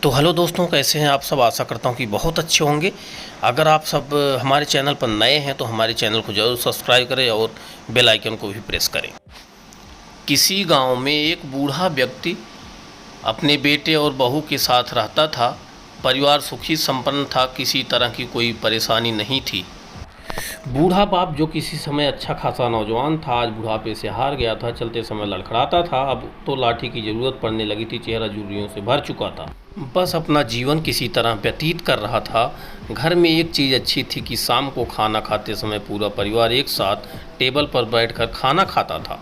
तो हेलो दोस्तों, कैसे हैं आप सब। आशा करता हूं कि बहुत अच्छे होंगे। अगर आप सब हमारे चैनल पर नए हैं तो हमारे चैनल को ज़रूर सब्सक्राइब करें और बेल आइकन को भी प्रेस करें। किसी गांव में एक बूढ़ा व्यक्ति अपने बेटे और बहू के साथ रहता था। परिवार सुखी संपन्न था, किसी तरह की कोई परेशानी नहीं थी। बूढ़ा बाप जो किसी समय अच्छा खासा नौजवान था, आज बुढ़ापे से हार गया था। चलते समय लड़खड़ाता था, अब तो लाठी की ज़रूरत पड़ने लगी थी। चेहरा झुर्रियों से भर चुका था, बस अपना जीवन किसी तरह व्यतीत कर रहा था। घर में एक चीज़ अच्छी थी कि शाम को खाना खाते समय पूरा परिवार एक साथ टेबल पर बैठकर खाना खाता था।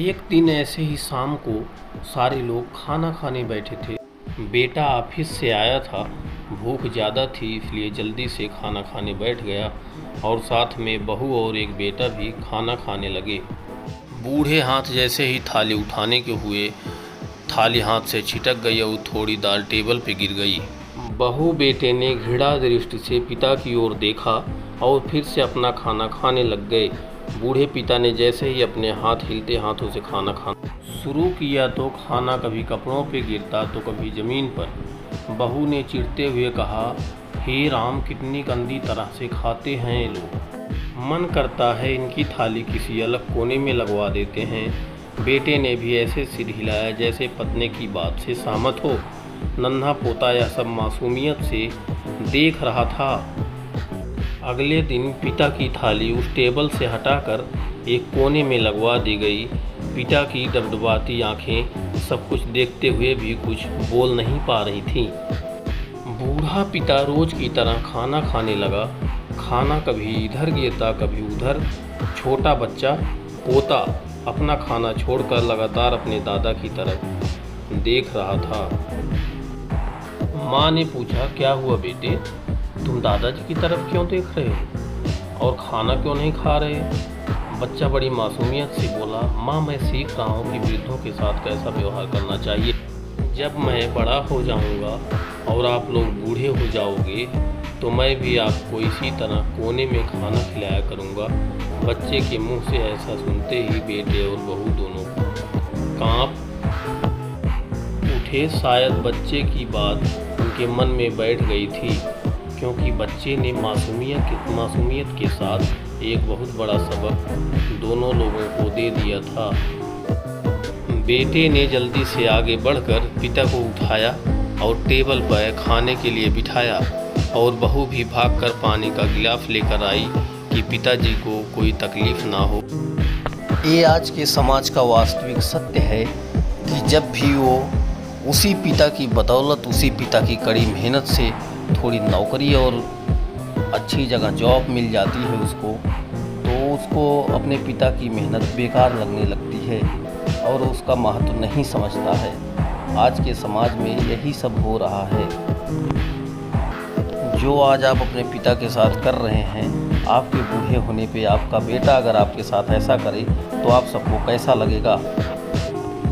एक दिन ऐसे ही शाम को सारे लोग खाना खाने बैठे थे। बेटा ऑफिस से आया था, भूख ज़्यादा थी इसलिए जल्दी से खाना खाने बैठ गया और साथ में बहू और एक बेटा भी खाना खाने लगे। बूढ़े हाथ जैसे ही थाली उठाने के हुए, थाली हाथ से छिटक गई और थोड़ी दाल टेबल पे गिर गई। बहू बेटे ने घृणा दृष्टि से पिता की ओर देखा और फिर से अपना खाना खाने लग गए। बूढ़े पिता ने जैसे ही अपने हाथ हिलते हाथों से खाना खाना शुरू किया तो खाना कभी कपड़ों पे गिरता तो कभी ज़मीन पर। बहू ने चिढ़ते हुए कहा, हे राम, कितनी गंदी तरह से खाते हैं ये लोग। मन करता है इनकी थाली किसी अलग कोने में लगवा देते हैं। बेटे ने भी ऐसे सिर हिलाया जैसे पत्नी की बात से सहमत हो। नन्हा पोता यह सब मासूमियत से देख रहा था। अगले दिन पिता की थाली उस टेबल से हटाकर एक कोने में लगवा दी गई। पिता की डबडबाती आंखें सब कुछ देखते हुए भी कुछ बोल नहीं पा रही थीं। बूढ़ा पिता रोज की तरह खाना खाने लगा। खाना कभी इधर गिरता कभी उधर। छोटा बच्चा पोता अपना खाना छोड़कर लगातार अपने दादा की तरफ देख रहा था। माँ ने पूछा, क्या हुआ बेटे, तुम दादाजी की तरफ क्यों देख रहे हो और खाना क्यों नहीं खा रहे। बच्चा बड़ी मासूमियत से बोला, माँ, मैं सीख रहा हूँ कि वृद्धों के साथ कैसा व्यवहार करना चाहिए। जब मैं बड़ा हो जाऊँगा और आप लोग बूढ़े हो जाओगे तो मैं भी आपको इसी तरह कोने में खाना खिलाया करूँगा। बच्चे के मुंह से ऐसा सुनते ही बेटे और बहू दोनों कांप उठे। शायद बच्चे की बात उनके मन में बैठ गई थी, क्योंकि बच्चे ने मासूमियत के साथ एक बहुत बड़ा सबक दोनों लोगों को दे दिया था। बेटे ने जल्दी से आगे बढ़कर पिता को उठाया और टेबल पर खाने के लिए बिठाया और बहू भी भागकर पानी का गिलास लेकर आई कि पिताजी को कोई तकलीफ ना हो। ये आज के समाज का वास्तविक सत्य है कि जब भी वो उसी पिता की बदौलत, उसी पिता की कड़ी मेहनत से थोड़ी नौकरी और अच्छी जगह जॉब मिल जाती है उसको, तो उसको अपने पिता की मेहनत बेकार लगने लगती है और उसका महत्व नहीं समझता है। आज के समाज में यही सब हो रहा है। जो आज आप अपने पिता के साथ कर रहे हैं, आपके बूढ़े होने पे आपका बेटा अगर आपके साथ ऐसा करे तो आप सबको कैसा लगेगा।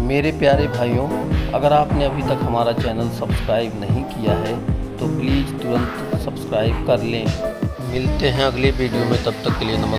मेरे प्यारे भाइयों, अगर आपने अभी तक हमारा चैनल सब्सक्राइब नहीं किया है तो प्लीज़ तुरंत सब्सक्राइब कर लें। मिलते हैं अगले वीडियो में, तब तक के लिए नमस्कार।